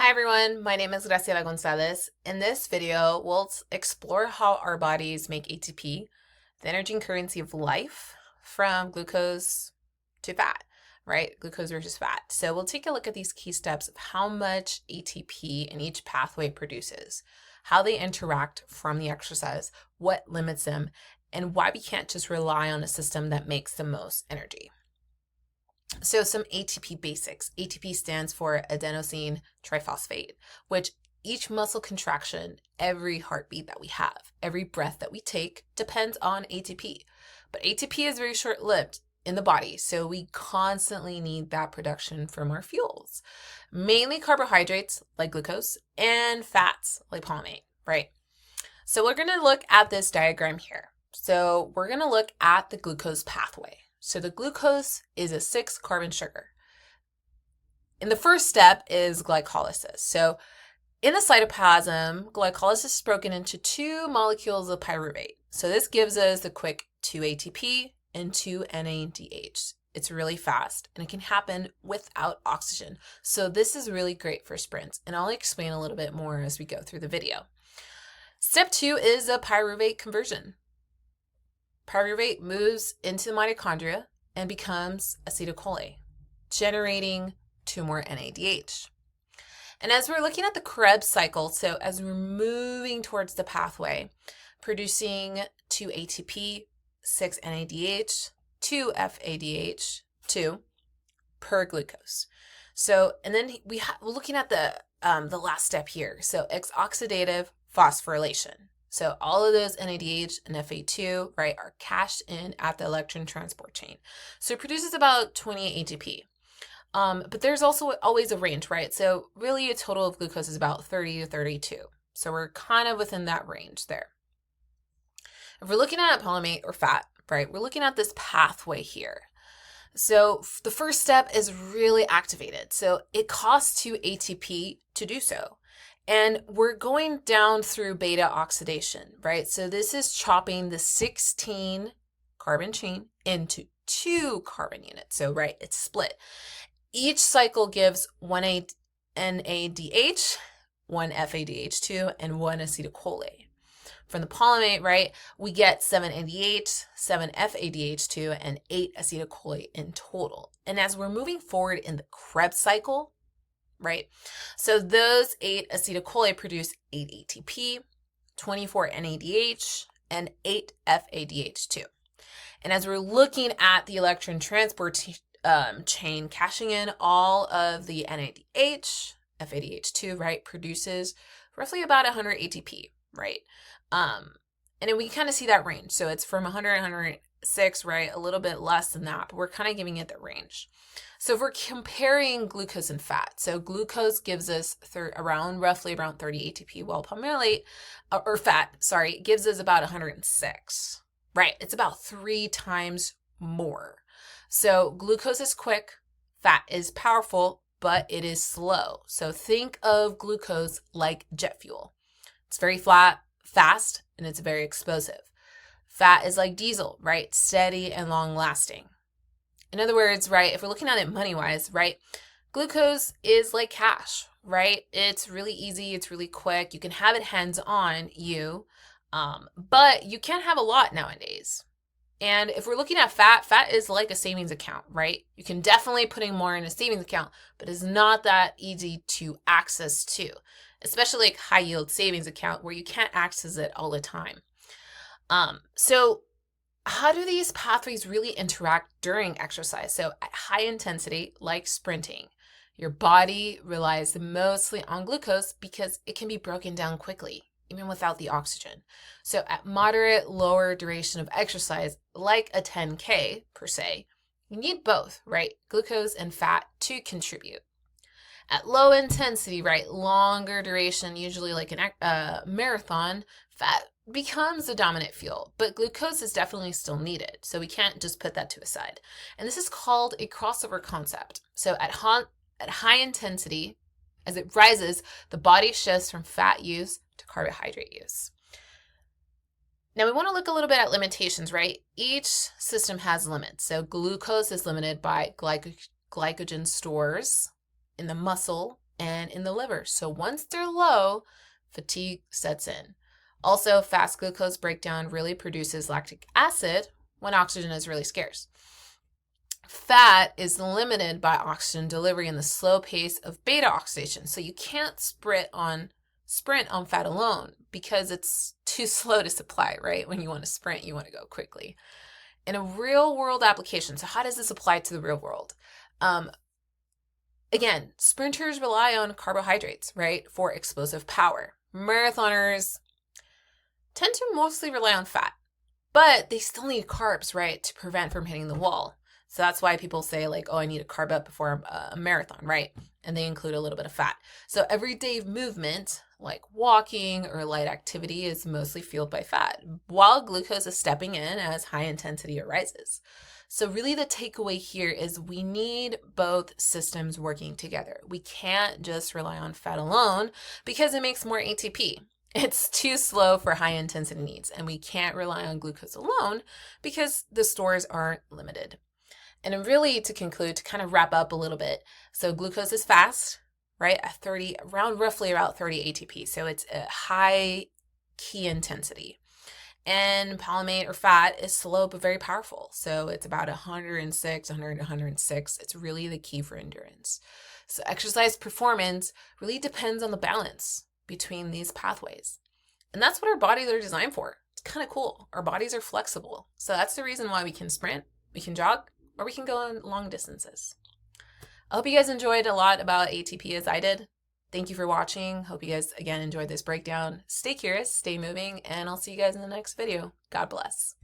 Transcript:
Hi everyone, my name is Graciela Gonzalez. In this video, we'll explore how our bodies make ATP, the energy and currency of life, from glucose to fat, right? Glucose versus fat. So we'll take a look at these key steps of how much ATP in each pathway produces, how they interact from the exercise, what limits them, and why we can't just rely on a system that makes the most energy. So some ATP basics. ATP stands for adenosine triphosphate, which each muscle contraction, every heartbeat that we have, every breath that we take depends on ATP. But ATP is very short-lived in the body, so we constantly need that production from our fuels. Mainly carbohydrates like glucose and fats like palmate, right? So we're going to look at this diagram here. So we're going to look at the glucose pathway. So the glucose is a 6-carbon sugar. And the first step is glycolysis. So in the cytoplasm, glycolysis is broken into 2 molecules of pyruvate. So this gives us the quick 2 ATP and 2 NADH. It's really fast and it can happen without oxygen. So this is really great for sprints, and I'll explain a little bit more as we go through the video. Step 2 is a pyruvate conversion. Pyruvate moves into the mitochondria and becomes acetylcholine, generating 2 more NADH. And as we're looking at the Krebs cycle, so as we're moving towards the pathway, producing 2 ATP, 6 NADH, 2 FADH, 2 per glucose. So, and then we're looking at the last step here. So oxidative phosphorylation. So all of those NADH and Fa2, right, are cached in at the electron transport chain. So it produces about 20 ATP. But there's also always a range, right? So really a total of glucose is about 30 to 32. So we're kind of within that range there. If we're looking at palmate or fat, right, we're looking at this pathway here. So the first step is really activated. So it costs 2 ATP to do so. And we're going down through beta oxidation, right? So this is chopping the 16 carbon chain into 2 carbon units. So, right, it's split. Each cycle gives 1 NADH, 1 FADH2, and 1 acetylcholine. From the palmate, right, we get 7 NADH, 7 FADH2, and 8 acetylcholine in total. And as we're moving forward in the Krebs cycle, right, so those 8 acetylcholine produce 8 ATP, 24 NADH, and 8 FADH2. And as we're looking at the electron transport chain, cashing in all of the NADH, FADH2, right, produces roughly about 100 ATP, right? And then we kind of see that range. So it's from 100 to 106, right? A little bit less than that, but we're kind of giving it the range. So if we're comparing glucose and fat, so glucose gives us roughly around 30 ATP, while palmate, or fat, sorry, gives us about 106, right? It's about 3 times more. So glucose is quick, fat is powerful, but it is slow. So think of glucose like jet fuel. It's very fast, and it's very explosive. Fat is like diesel, right? Steady and long lasting. In other words, right, if we're looking at it money-wise, right, glucose is like cash, right? It's really easy. It's really quick. You can have it hands-on you, but you can't have a lot nowadays. And if we're looking at fat, fat is like a savings account, right? You can definitely put in more in a savings account, but it's not that easy to access to, especially like high yield savings account where you can't access it all the time. So how do these pathways really interact during exercise? So at high intensity, like sprinting, your body relies mostly on glucose because it can be broken down quickly, even without the oxygen. So at moderate, lower duration of exercise, like a 10K per se, you need both, right? Glucose and fat to contribute. At low intensity, right, longer duration, usually like a marathon, fat becomes the dominant fuel, but glucose is definitely still needed. So we can't just put that to a side. And this is called a crossover concept. So at high intensity, as it rises, the body shifts from fat use to carbohydrate use. Now we want to look a little bit at limitations, right? Each system has limits. So glucose is limited by glycogen stores in the muscle and in the liver. So once they're low, fatigue sets in. Also, fast glucose breakdown really produces lactic acid when oxygen is really scarce. Fat is limited by oxygen delivery and the slow pace of beta oxidation. So you can't sprint on fat alone because it's too slow to supply, right? When you want to sprint, you want to go quickly. In a real world application, so how does this apply to the real world? Again, sprinters rely on carbohydrates, right, for explosive power. Marathoners tend to mostly rely on fat, but they still need carbs, right, to prevent from hitting the wall. So that's why people say like, oh, I need a carb up before a marathon, right? And they include a little bit of fat. So everyday movement, like walking or light activity, is mostly fueled by fat, while glucose is stepping in as high intensity arises. So really the takeaway here is we need both systems working together. We can't just rely on fat alone because it makes more ATP. It's too slow for high intensity needs, and we can't rely on glucose alone because the stores aren't limited. And really, to conclude, to kind of wrap up a little bit, so glucose is fast, right? At roughly about 30 ATP. So it's a high key intensity. And palmate or fat is slow but very powerful. So it's about 106, 100, 106. It's really the key for endurance. So exercise performance really depends on the balance between these pathways. And that's what our bodies are designed for. It's kind of cool. Our bodies are flexible. So that's the reason why we can sprint, we can jog, or we can go on long distances. I hope you guys enjoyed a lot about ATP as I did. Thank you for watching. Hope you guys, again, enjoyed this breakdown. Stay curious, stay moving, and I'll see you guys in the next video. God bless.